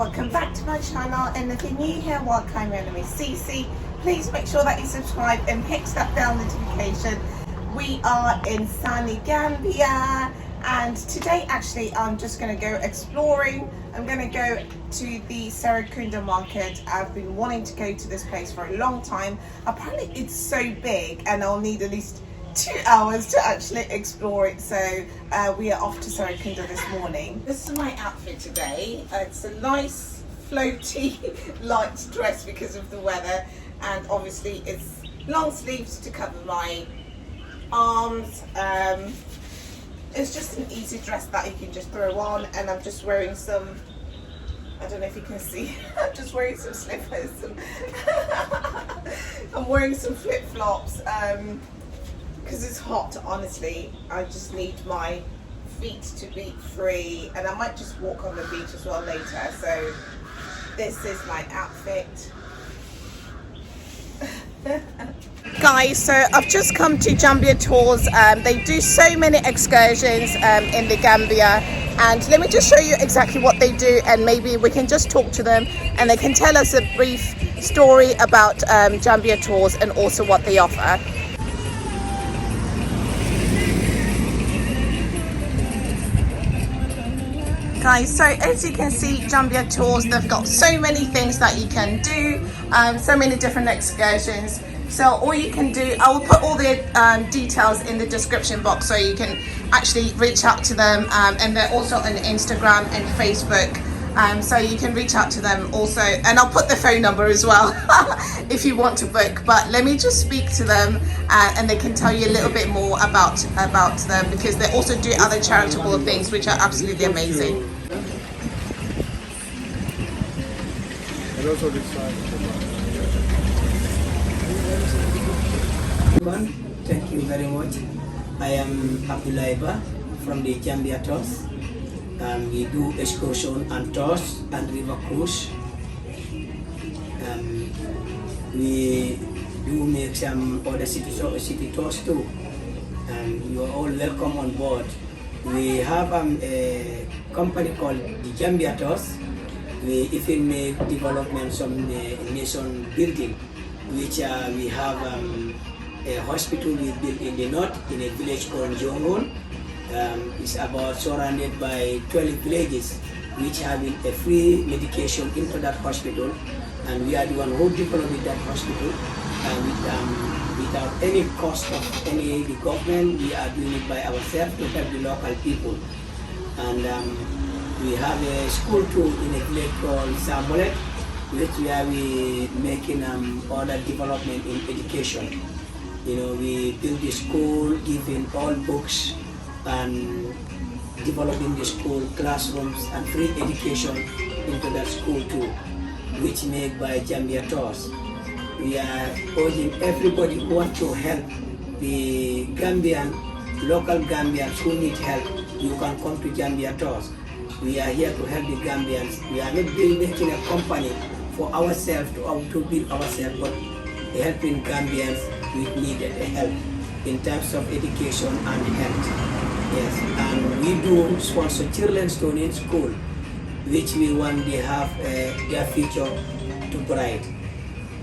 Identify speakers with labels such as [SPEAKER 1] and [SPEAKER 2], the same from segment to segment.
[SPEAKER 1] welcome back to my channel, and if you're new here, welcome. My name is Sisi. Please make sure that you subscribe and hit that bell notification. We are in sunny Gambia, and today actually I'm just going to go exploring. I'm going to go to the Serekunda market. I've been wanting to go to this place for a long time. Apparently it's so big and I'll need at least 2 hours to actually explore it, so we are off to Serekunda this morning. This is my outfit today. It's a nice floaty light dress because of the weather, and obviously it's long sleeves to cover my arms. It's just an easy dress that you can just throw on, and I'm just wearing some, I don't know if you can see, I'm just wearing some slippers. I'm wearing some flip-flops because it's hot. Honestly, I just need my feet to be free, and I might just walk on the beach as well later. So this is my outfit. Guys, so I've just come to Jambia Tours. They do so many excursions in the Gambia, and let me just show you exactly what they do, and maybe we can just talk to them and they can tell us a brief story about Jambia Tours and also what they offer. Guys, so as you can see, Jambia Tours, they've got so many things that you can do, so many different excursions. So all you can do, I will put all the details in the description box so you can actually reach out to them, and they're also on Instagram and Facebook, so you can reach out to them also, and I'll put the phone number as well if you want to book. But let me just speak to them and they can tell you a little bit more about them, because they also do other charitable things which are absolutely amazing.
[SPEAKER 2] And also this side.
[SPEAKER 3] Thank you very much. I am Abdullah from the Jambia Tours. We do excursion and tours and river cruise. We do make some other city tours too. You are all welcome on board. We have a company called the Jambia Tours. We even make development some nation building, which we have a hospital we built in the north in a village called Jongon. It's about surrounded by 12 villages which have a free medication into that hospital, and we are the one who developed that hospital without any cost of the government. We are doing it by ourselves to help the local people. And we have a school too in a village called Samolet, which we are making other development in education. You know, we build the school, giving all books and developing the school classrooms and free education into that school too, which made by Jambia Tours. We are urging everybody who wants to help the local Gambians who need help. You can come to Jambia Tours. We are here to help the Gambians. We are not making a company for ourselves to build ourselves, but helping Gambians with needed help in terms of education and health. Yes, and we do sponsor children's in school, which we want they have their future to bright.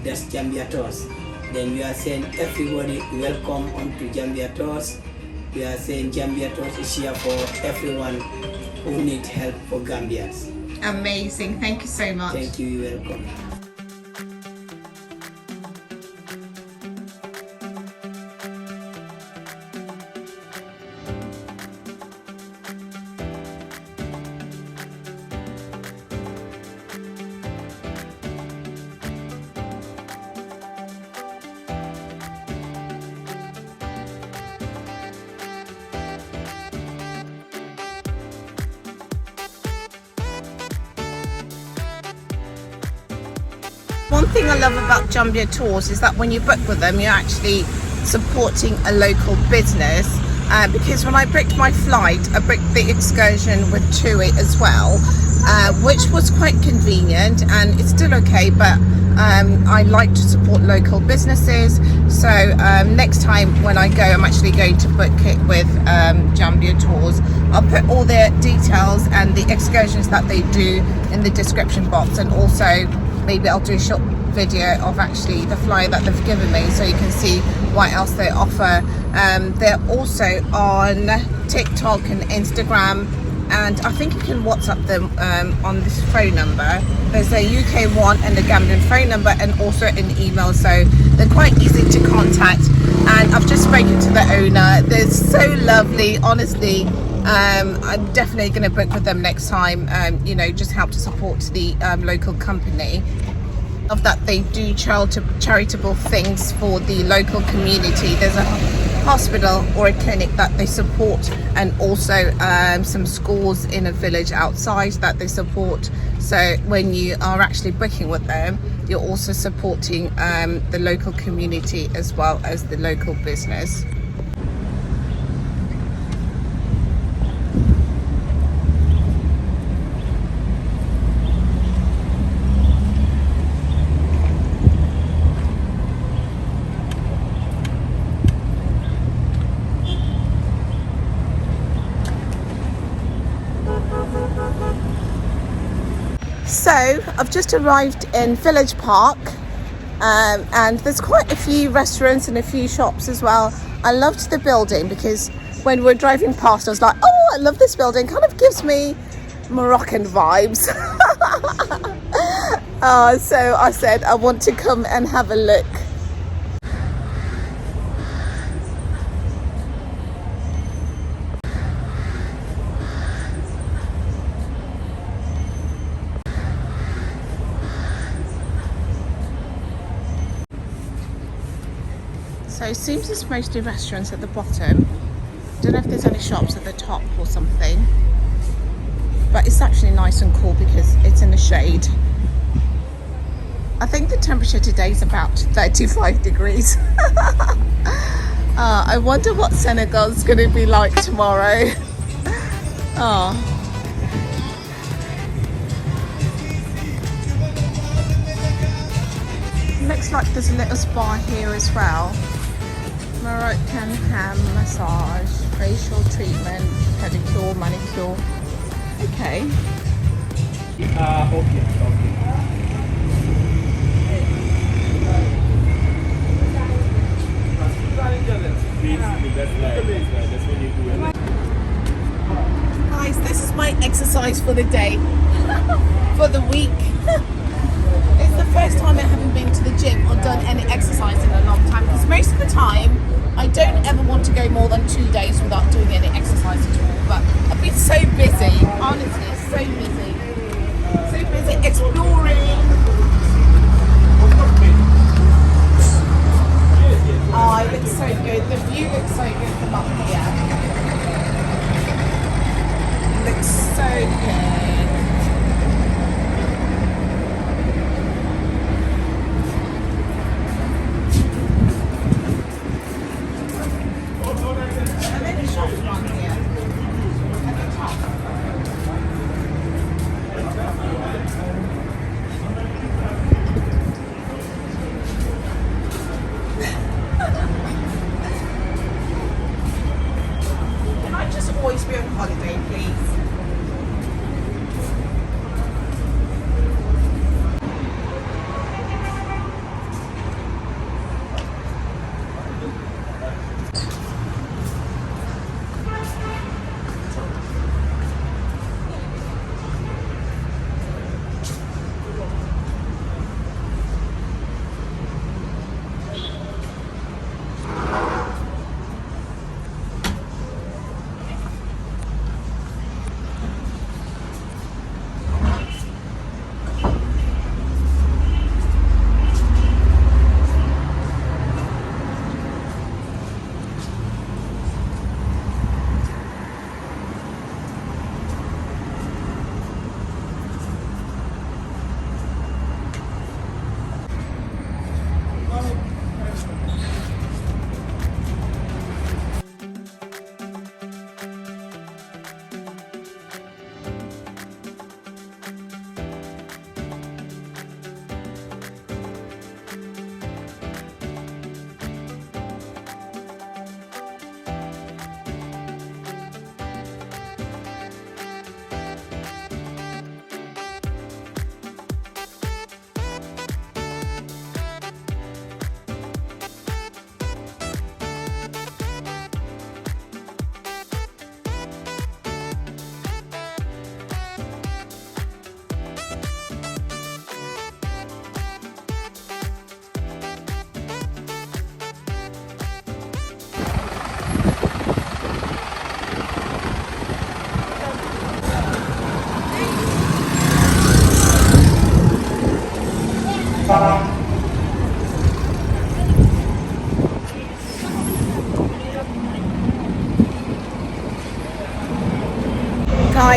[SPEAKER 3] That's Jambia Tours. Then we are saying everybody welcome onto Jambia Tours. We are saying Jambia Tours is here for everyone who needs help for Gambians.
[SPEAKER 1] Amazing, thank you so much.
[SPEAKER 3] Thank you, you're welcome.
[SPEAKER 1] One thing I love about Jambia Tours is that when you book with them, you're actually supporting a local business, because when I booked my flight, I booked the excursion with TUI as well, which was quite convenient, and it's still okay, but I like to support local businesses. So next time when I go, I'm actually going to book it with Jambia Tours. I'll put all their details and the excursions that they do in the description box, and also maybe I'll do a short video of actually the flyer that they've given me, so you can see what else they offer. They're also on TikTok and Instagram, and I think you can WhatsApp them on this phone number. There's a UK one and a Gambian phone number, and also an email, so they're quite easy to contact. And I've just spoken to the owner. They're so lovely, honestly. I'm definitely going to book with them next time, you know, just help to support the local company. Of that they do charitable things for the local community. There's a hospital or a clinic that they support, and also some schools in a village outside that they support. So when you are actually booking with them, you're also supporting the local community as well as the local business. So I've just arrived in Village Park, and there's quite a few restaurants and a few shops as well. I loved the building because when we're driving past I was like, oh, I love this building, kind of gives me Moroccan vibes. So I said I want to come and have a look. So it seems it's mostly restaurants at the bottom. Don't know if there's any shops at the top or something. But it's actually nice and cool because it's in the shade. I think the temperature today is about 35 degrees. I wonder what Senegal's going to be like tomorrow. Looks like there's a little spa here as well. Moroccan hand massage, facial treatment, pedicure, manicure. Okay.
[SPEAKER 2] Okay.
[SPEAKER 1] Guys, this is my exercise for the day, for the week. It's the first time I haven't been to the gym or done any exercise in a long time, because most of the time I don't ever want to go more than 2 days without doing any exercise at all. But I've been so busy, honestly, so busy exploring. Oh, it looks so good. The view looks so good from up here. It looks so good. Can I just always be on holiday, please?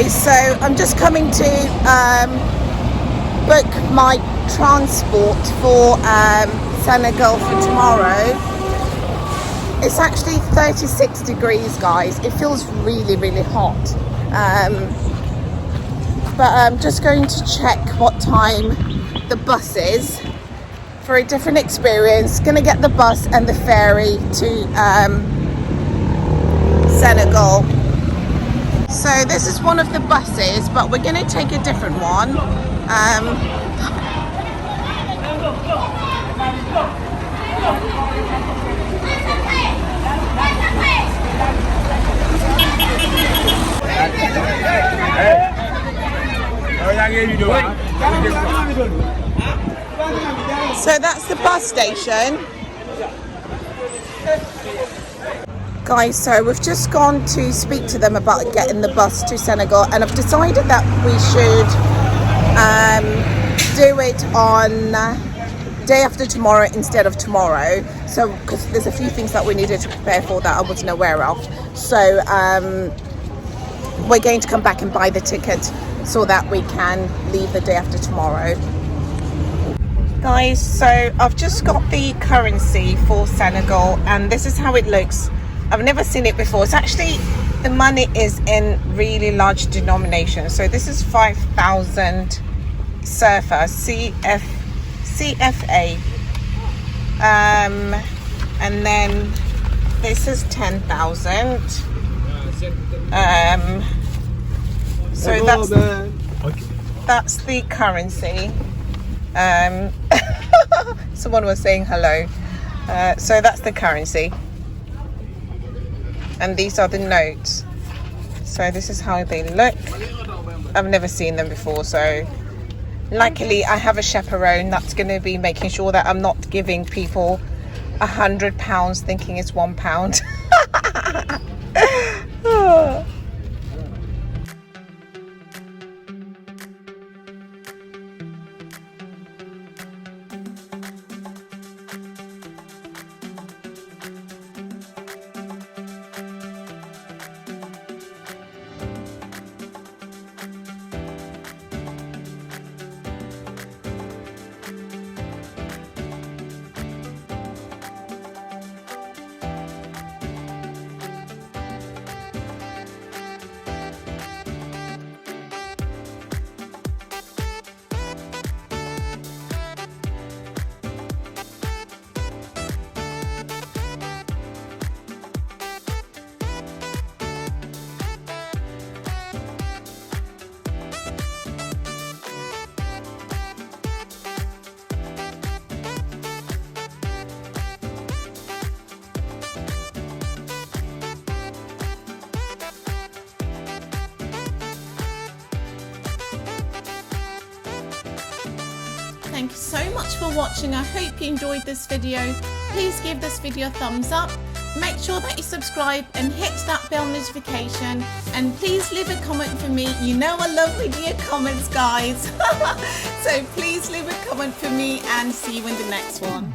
[SPEAKER 1] Guys, so I'm just coming to book my transport for Senegal for tomorrow. It's actually 36 degrees, guys. It feels really, really hot. But I'm just going to check what time the bus is for a different experience. Gonna get the bus and the ferry to Senegal. So this is one of the buses, but we're gonna take a different one. So that's the bus station. Guys, so we've just gone to speak to them about getting the bus to Senegal, and I've decided that we should do it on day after tomorrow instead of tomorrow. So, because there's a few things that we needed to prepare for that I wasn't aware of. So, we're going to come back and buy the ticket so that we can leave the day after tomorrow. Guys, so I've just got the currency for Senegal, and this is how it looks. I've never seen it before. It's actually, the money is in really large denominations. So this is 5,000 CFA, CFA. And then this is 10,000. So that's the currency. Someone was saying hello. So that's the currency. And these are the notes. So this is how they look. I've never seen them before, so luckily I have a chaperone that's going to be making sure that I'm not giving people £100 thinking it's £1. Oh.
[SPEAKER 4] Thank you so much for watching. I hope you enjoyed this video. Please give this video a thumbs up. Make sure that you subscribe and hit that bell notification. And please leave a comment for me. You know I love reading your comments, guys. So please leave a comment for me and see you in the next one.